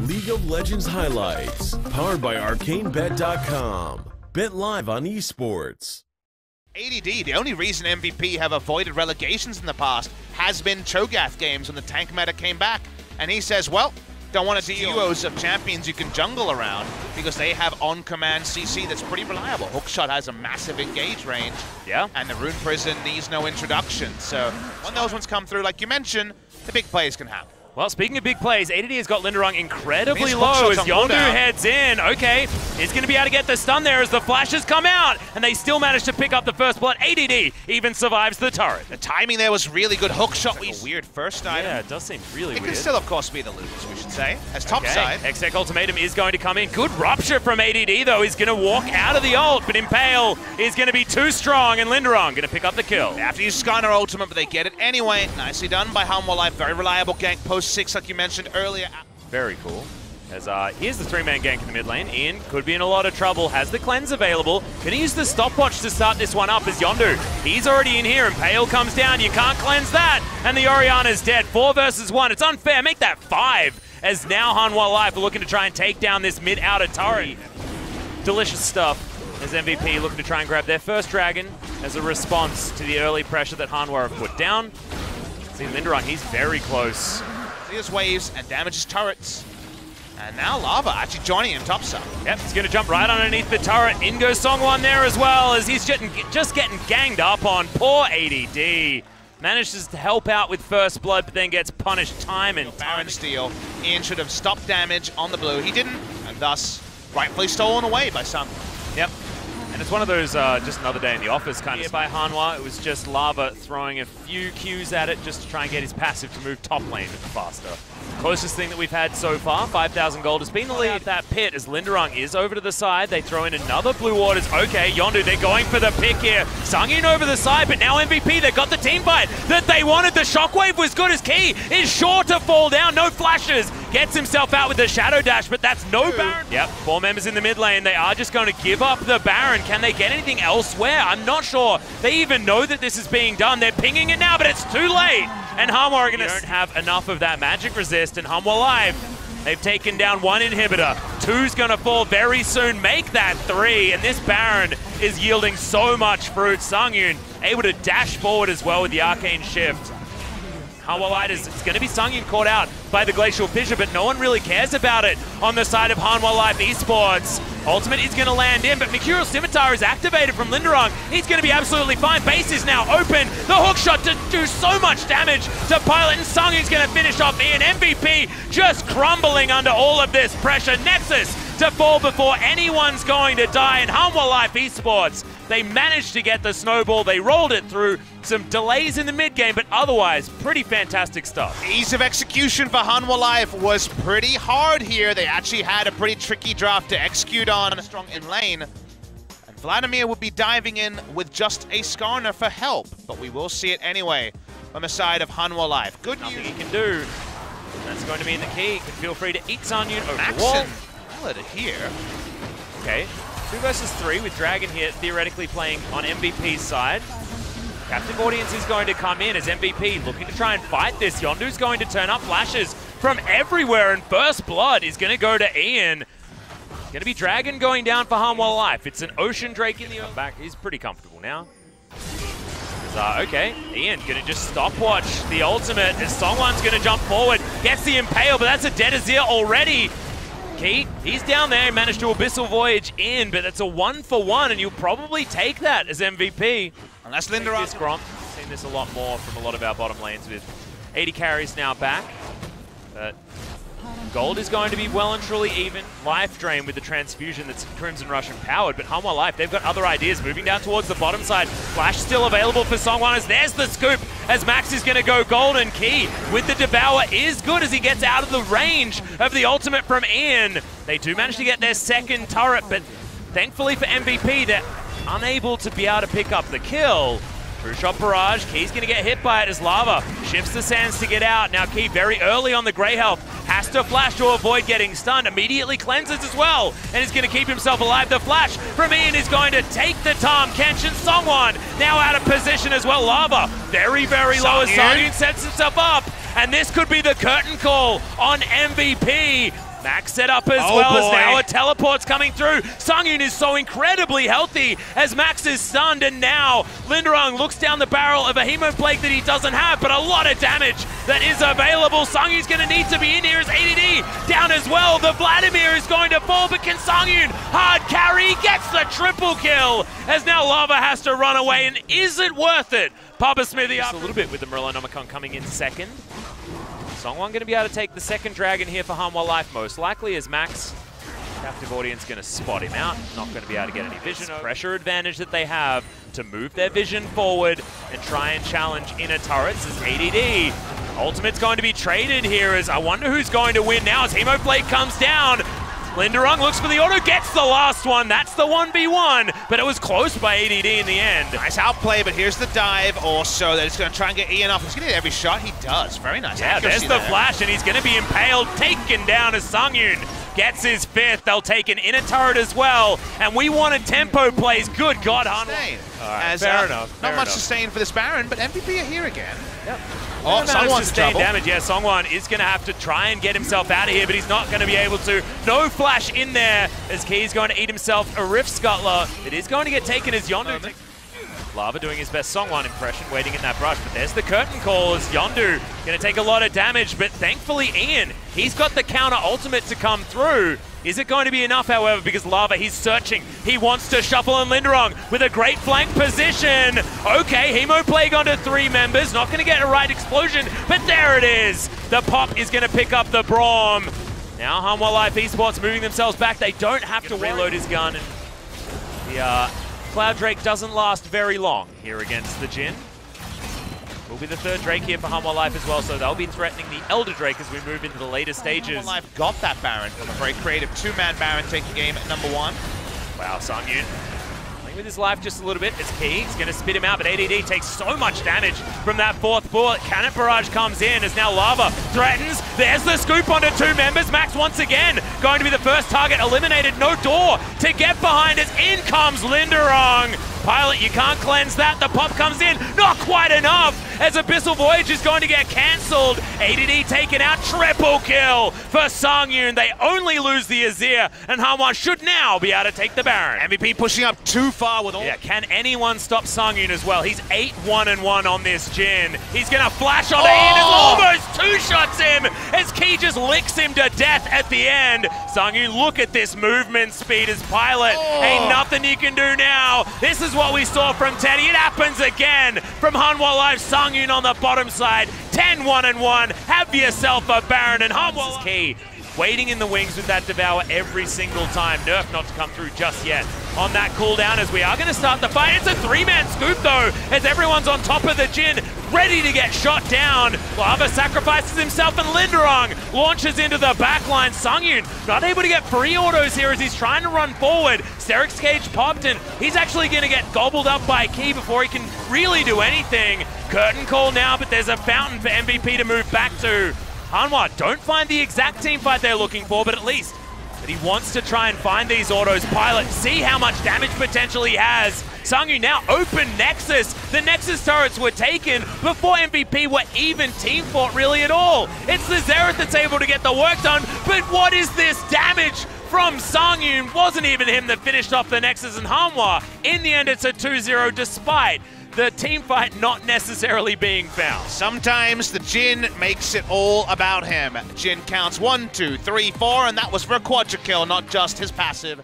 League of Legends highlights, powered by ArcaneBet.com. Bet live on esports. ADD, the only reason MVP have avoided relegations in the past has been Cho'Gath games when the tank meta came back. And he says, well, don't want to see duos of champions you can jungle around because they have on-command CC that's pretty reliable. Hookshot has a massive engage range. Yeah. And the Rune Prison needs no introduction. So when those ones come through, like you mentioned, the big plays can happen. Well, speaking of big plays, ADD has got Linderung incredibly low as Yondu heads in. Okay, he's going to be able to get the stun there as the flashes come out, and they still manage to pick up the first blood. ADD even survives the turret. The timing there was really good. Hookshot was a weird first item. Yeah, it does seem really weird. It can still, of course, be the losers, we should say, as top side. Exec Ultimatum is going to come in. Good rupture from ADD, though. He's going to walk out of the ult, but Impale is going to be too strong, and Linderung going to pick up the kill. They have to use Skarner Ultimate, but they get it anyway. Nicely done by Hanwha Life. Very reliable gank post 6, like you mentioned earlier. Very cool. As here's the 3-man gank in the mid lane. Ian could be in a lot of trouble. Has the cleanse available. Can he use the stopwatch to start this one up as Yondu? He's already in here and Pale comes down. You can't cleanse that. And the Orianna's dead. 4 versus 1. It's unfair. Make that 5. As now Hanwha Life are looking to try and take down this mid-outer turret. Delicious stuff. As MVP looking to try and grab their first dragon as a response to the early pressure that Hanwha have put down. See Linderung, he's very close. Clears waves and damages turrets. And now Lava actually joining him topside. Yep, he's going to jump right underneath the turret. In goes Songwon there as well as he's just getting ganged up on. Poor ADD. Manages to help out with first blood, but then gets punished time and Baron steal. Ian should have stopped damage on the blue. He didn't, and thus rightfully stolen away by some. Yep. And it's one of those just another day in the office kind of by Hanwha. It was just Lava throwing a few Qs at it just to try and get his passive to move top lane a bit faster. Closest thing that we've had so far, 5,000 gold has been the lead. That pit as Linderung is over to the side. They throw in another blue waters. Okay, Yondu, they're going for the pick here. Sungin over the side, but now MVP, they've got the team fight that they wanted. The shockwave was good as Key is sure to fall down. No flashes. Gets himself out with the shadow dash, but that's no Baron. Yep, 4 members in the mid lane. They are just going to give up the Baron. Can they get anything elsewhere? I'm not sure they even know that this is being done. They're pinging it now, but it's too late. And Hanwha are going to don't have enough of that magic resist, and Hanwha Life, they've taken down 1 inhibitor. 2's going to fall very soon. Make that 3, and this Baron is yielding so much fruit. Sungyun able to dash forward as well with the arcane shift. Hanwha Light it's going to be Sungyun caught out by the Glacial Fissure, but no one really cares about it on the side of Hanwha Life Esports. Ultimate is going to land in, but Mercurial Scimitar is activated from Linderung. He's going to be absolutely fine. Base is now open. The hookshot to do so much damage to Pilot, and Sungyun's going to finish off Ian. MVP just crumbling under all of this pressure. Nexus to fall before anyone's going to die, and Hanwha Life Esports, they managed to get the snowball. They rolled it through. Some delays in the mid game, but otherwise pretty fantastic stuff. Ease of execution for Hanwha Life was pretty hard here. They actually had a pretty tricky draft to execute on. Strong in lane. And Vladimir would be diving in with just a Skarner for help, but we will see it anyway on the side of Hanwha Life. Good news. Nothing he can do. That's going to mean the key. Can feel free to eat Sungyun over the wall. Let it here. Okay, 2 versus 3 with Dragon here theoretically playing on MVP's side. Captive Audience is going to come in as MVP looking to try and fight this. Yondu's going to turn up flashes from everywhere, and first blood is going to go to Ian. Going to be Dragon going down for Hanwha Life. It's an Ocean Drake in the back. He's pretty comfortable now. Okay, Ian going to just stopwatch the ultimate as Songwon's going to jump forward. Gets the Impale, but that's a Dead Azir already. Key, he's down there, managed to Abyssal Voyage in, but it's a 1-for-1, and you'll probably take that as MVP. Unless Linderung. Seen this a lot more from a lot of our bottom lanes with 80 carries now back. But gold is going to be well and truly even. Life drain with the transfusion that's Crimson Rush empowered, but Hanwha Life, they've got other ideas. Moving down towards the bottom side. Flash still available for Songwon. There's the scoop as Max is going to go golden. Key with the Devour is good as he gets out of the range of the ultimate from Ian. They do manage to get their second turret, but thankfully for MVP, they're unable to be able to pick up the kill. True shot barrage. Key's going to get hit by it as Lava shifts the sands to get out. Now Key very early on the Grey health. Has to flash to avoid getting stunned. Immediately cleanses as well. And is going to keep himself alive. The flash from Ian is going to take the Tom. Kenshin Songwon now out of position as well. Lava very, very low as Sungyun sets himself up. and this could be the curtain call on MVP. Max set up as well as now a teleport's coming through. Sungyun is so incredibly healthy as Max is stunned, and now Linderung looks down the barrel of a Hemo Plague that he doesn't have, but a lot of damage that is available. Sungyun's going to need to be in here as ADD down as well. The Vladimir is going to fall, but can Sungyun hard carry? Gets the triple kill as now Lava has to run away, and is it worth it? Papa Smithy up a little bit with the Morellonomicon coming in second. Songwon going to be able to take the second dragon here for Hanwha Life, most likely, as Max, captive audience, going to spot him out. Not going to be able to get any vision. Pressure advantage that they have to move their vision forward and try and challenge inner turrets as ADD. Ultimate's going to be traded here as I wonder who's going to win now as Hemoplate comes down. Linderung looks for the auto, gets the last one. That's the 1v1, but it was close by ADD in the end. Nice outplay, but here's the dive also. That he's going to try and get Ian off. He's going to get every shot he does. Very nice. Yeah, there's the flash, and he's going to be impaled, taken down as Sungyun gets his fifth. They'll take an inner turret as well, and we wanted tempo plays. Good God, Hanwha. Right, fair enough. Not much sustain for this Baron, but MVP are here again. Yep. Oh, Songwon's sustained damage. Yeah, Songwon is going to have to try and get himself out of here, but he's not going to be able to. No flash in there as Key's going to eat himself a Rift Scuttler. It is going to get taken as Yondu. Lava doing his best Songwon impression, waiting in that brush, but there's the curtain call as Yondu going to take a lot of damage, but thankfully Ian, he's got the counter ultimate to come through. Is it going to be enough, however, because Lava, he's searching. He wants to shuffle in Linderung with a great flank position. Okay, Hemo Plague onto 3 members. Not going to get a right explosion, but there it is. The pop is going to pick up the Braum. Now Hanwha Life Esports moving themselves back. They don't have to reload his gun. And the Cloud Drake doesn't last very long here against the Jhin. Will be the third Drake here for Hanwha Life as well, so they'll be threatening the Elder Drake as we move into the later stages. Hanwha Life got that Baron from a very creative 2-man Baron taking game at number 1. Wow, Sungyun playing with his life just a little bit. It's Key, he's going to spit him out, but ADD takes so much damage from that 4th bullet. Cannon Barrage comes in as now Lava threatens. There's the scoop onto 2 members. Max once again going to be the first target eliminated. No door to get behind as in comes Linderung. Pilot, you can't cleanse that. The pop comes in, not quite enough, as Abyssal Voyage is going to get cancelled. ADD taken out, triple kill for Sungyun. They only lose the Azir, and Hanwha should now be able to take the Baron. MVP pushing up too far with all... Yeah, can anyone stop Sungyun as well? He's 8-1-1 on this Jhin. He's going to flash onto Ian as almost 2-shots him, as Key just licks him to death at the end. Sungyun, look at this movement speed as Pilot. Ain't nothing you can do now. This is what we saw from Teddy. It happens again from Hanwha Life. Sungyun on the bottom side. 10-1-1. Have yourself a Baron, and Hanwha is Key. Waiting in the wings with that Devour every single time. Nerf not to come through just yet on that cooldown as we are going to start the fight. It's a 3-man scoop though, as everyone's on top of the Jhin, ready to get shot down. Lava sacrifices himself and Linderung launches into the backline. Sungyun not able to get free autos here as he's trying to run forward. Sterix Cage popped and he's actually going to get gobbled up by Key before he can really do anything. Curtain call now, but there's a fountain for MVP to move back to. Hanwha don't find the exact team fight they're looking for, but at least that he wants to try and find these autos. Pilot, see how much damage potential he has. Sungyun now open Nexus. The Nexus turrets were taken before MVP were even team fought really at all. It's the Xerath that's able to get the work done, but what is this damage from Sungyun? Wasn't even him that finished off the Nexus, and Hanwha, in the end it's a 2-0 despite the team fight not necessarily being found. Sometimes the Jhin makes it all about him. Jhin counts 1, 2, 3, 4, and that was for a quadra kill, not just his passive.